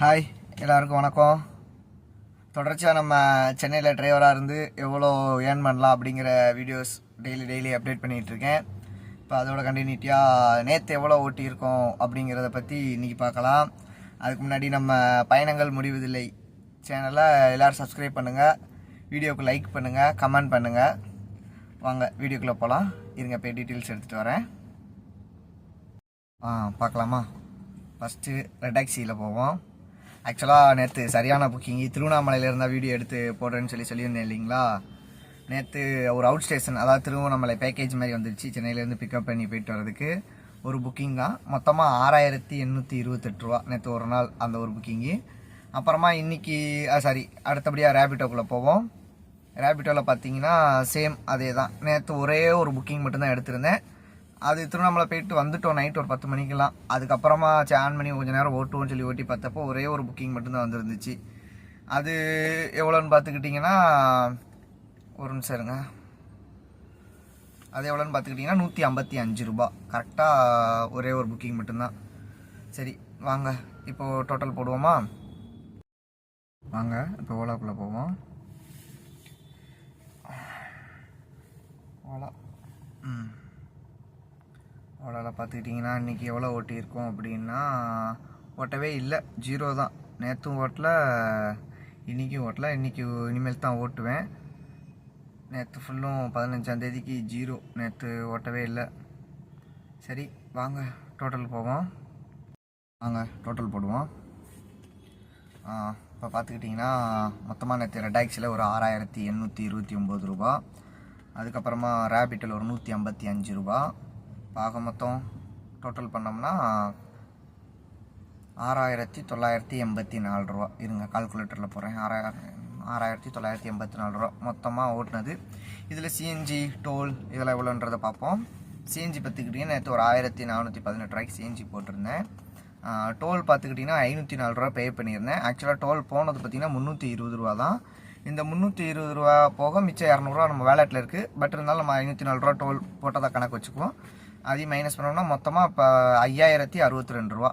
Hi, எல்லாருக்கும் வணக்கம். தொடர்ச்சியாக நம்ம சென்னையில் டிரைவராக இருந்து எவ்வளோ ஏர்ன் பண்ணலாம் அப்படிங்கிற வீடியோஸ் டெய்லி அப்டேட் பண்ணிகிட்ருக்கேன். இப்போ அதோட கண்டினியூட்டியாக நேற்று எவ்வளோ ஓட்டியிருக்கோம் அப்படிங்கிறத பற்றி இன்றைக்கி பார்க்கலாம். அதுக்கு முன்னாடி நம்ம பயணங்கள் முடிவதில்லை சேனலை எல்லோரும் சப்ஸ்கிரைப் பண்ணுங்கள், வீடியோவுக்கு லைக் பண்ணுங்கள், கமெண்ட் பண்ணுங்கள். வாங்க வீடியோக்குள்ளே போகலாம். இருங்க, போய் டீட்டெயில்ஸ் எடுத்துகிட்டு வரேன். பார்க்கலாமா? ஃபஸ்ட்டு ரெட் டாக்ஸியில் போவோம். ஆக்சுவலாக நேற்று சரியான புக்கிங்கு, திருவண்ணாமலையில் இருந்தால் வீடியோ எடுத்து போடுறேன்னு சொல்லியிருந்தேன் இல்லைங்களா. நேற்று ஒரு அவுட் ஸ்டேஷன், அதாவது திருவண்ணாமலை பேக்கேஜ் மாதிரி வந்துடுச்சு. சென்னையிலேருந்து பிக்கப் பண்ணி போயிட்டு வரதுக்கு ஒரு புக்கிங் தான். மொத்தமாக 6828 ரூபா நேற்று ஒரு நாள் அந்த ஒரு புக்கிங்கு. அப்புறமா இன்றைக்கி அடுத்தபடியாக ரேபிட்டோக்குள்ளே போவோம். ரேபிட்டோவில் பார்த்தீங்கன்னா சேம் அதே தான். நேற்று ஒரே ஒரு புக்கிங் மட்டும்தான் எடுத்திருந்தேன். அது திருவண்ணாமலை போயிட்டு வந்துட்டோம் நைட் ஒரு 10 மணிக்கெலாம். அதுக்கப்புறமா ஆன் பண்ணி கொஞ்சம் நேரம் ஓட்டுவோன்னு சொல்லி ஓட்டி பார்த்தப்போ ஒரே ஒரு புக்கிங் மட்டும்தான் வந்துருந்துச்சு. அது எவ்வளோன்னு பார்த்துக்கிட்டிங்கன்னா, ஒரு நிமிஷம் இருங்க, அது எவ்வளோன்னு பார்த்துக்கிட்டிங்கன்னா 155 ரூபா. கரெக்டாக ஒரே ஒரு புக்கிங் மட்டும்தான். சரி வாங்க இப்போது டோட்டல் போடுவோமா? வாங்க இப்போ ஓலாக்குள்ளே போவோம். ஓலா ஓலாவில் பார்த்துக்கிட்டிங்கன்னா இன்றைக்கி எவ்வளோ ஓட்டியிருக்கோம் அப்படின்னா, ஓட்டவே இல்லை, 0 தான். நேற்றும் ஓட்டல, இன்றைக்கும் ஓட்டல. இன்றைக்கி இனிமேல் தான் ஓட்டுவேன். நேற்று ஃபுல்லும் 15ஆந்தேதிக்கு 0. நேற்று ஓட்டவே இல்லை. சரி வாங்க டோட்டல் போவோம். வாங்க டோட்டல் போடுவோம். இப்போ பார்த்துக்கிட்டிங்கன்னா மொத்தமாக நேற்று ரெட் டாக்ஸியில் ஒரு 6829 ரூபா. அதுக்கப்புறமா ரேபிட்டில் ஒரு 155 ரூபா. ஆக மொத்தம் டோட்டல் பண்ணோம்னா 6984 ரூபா. இருங்க கால்குலேட்டரில் போகிறேன். 6984 ரூபா மொத்தமாக ஓட்டுனது. இதில் சிஎன்ஜி டோல் இதெல்லாம் எவ்வளோன்றதை பார்ப்போம். சிஎன்ஜி பார்த்துக்கிட்டிங்கன்னா நேற்று ஒரு 1418 ரூபாய்க்கு சிஎன்ஜி போட்டிருந்தேன். டோல் பார்த்துக்கிட்டிங்கன்னா 504 ரூபா பே பண்ணியிருந்தேன். ஆக்சுவலாக டோல் போனது பார்த்திங்கன்னா 320 ரூபா தான். இந்த 320 ரூபா போக மிச்சம் 200 நம்ம வேலெட்டில் இருக்குது. பட் இருந்தாலும் நம்ம 504 ரூபா டோல் போட்டதாக கணக்கு வச்சுக்குவோம். அதையும் மைனஸ் பண்ணோம்னா மொத்தமாக இப்போ 5062 ரூபா.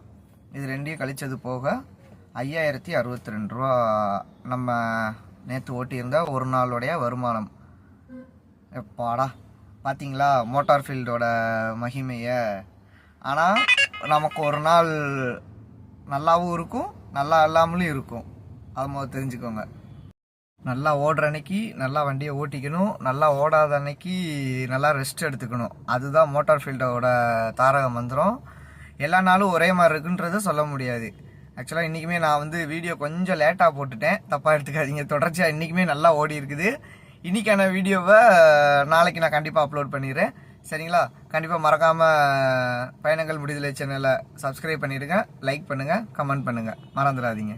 இது ரெண்டையும் கழிச்சது போக 5062 ரூபா நம்ம நேற்று ஓட்டியிருந்த ஒரு நாளுடைய வருமானம். எப்பாடா பார்த்தீங்களா மோட்டார் ஃபீல்டோட மகிமையை. ஆனால் நமக்கு ஒரு நாள் நல்லாவும் இருக்கும், நல்லா இல்லாமலும் இருக்கும். அது முதல்ல தெரிஞ்சுக்கோங்க. நல்லா ஓடுற அன்னைக்கு நல்லா வண்டியை ஓட்டிக்கணும், நல்லா ஓடாத அன்னைக்கு நல்லா ரெஸ்ட் எடுத்துக்கணும். அதுதான் மோட்டார் ஃபீல்டோட தாரக மந்திரம். எல்லா நாளும் ஒரே மாதிரி இருக்குன்றதை சொல்ல முடியாது. ஆக்சுவலாக இன்றைக்குமே நான் வீடியோ கொஞ்சம் லேட்டாக போட்டுட்டேன், தப்பாக எடுத்துக்காதீங்க. தொடர்ச்சியாக இன்றைக்குமே நல்லா ஓடி இருக்குது. இன்றைக்கான வீடியோவை நாளைக்கு நான் கண்டிப்பாக அப்லோட் பண்ணிடுறேன். சரிங்களா? கண்டிப்பாக மறக்காமல் பயணங்கள் முடிதலை சேனலை சப்ஸ்கிரைப் பண்ணிவிடுங்க, லைக் பண்ணுங்கள், கமெண்ட் பண்ணுங்கள், மறந்துடாதீங்க.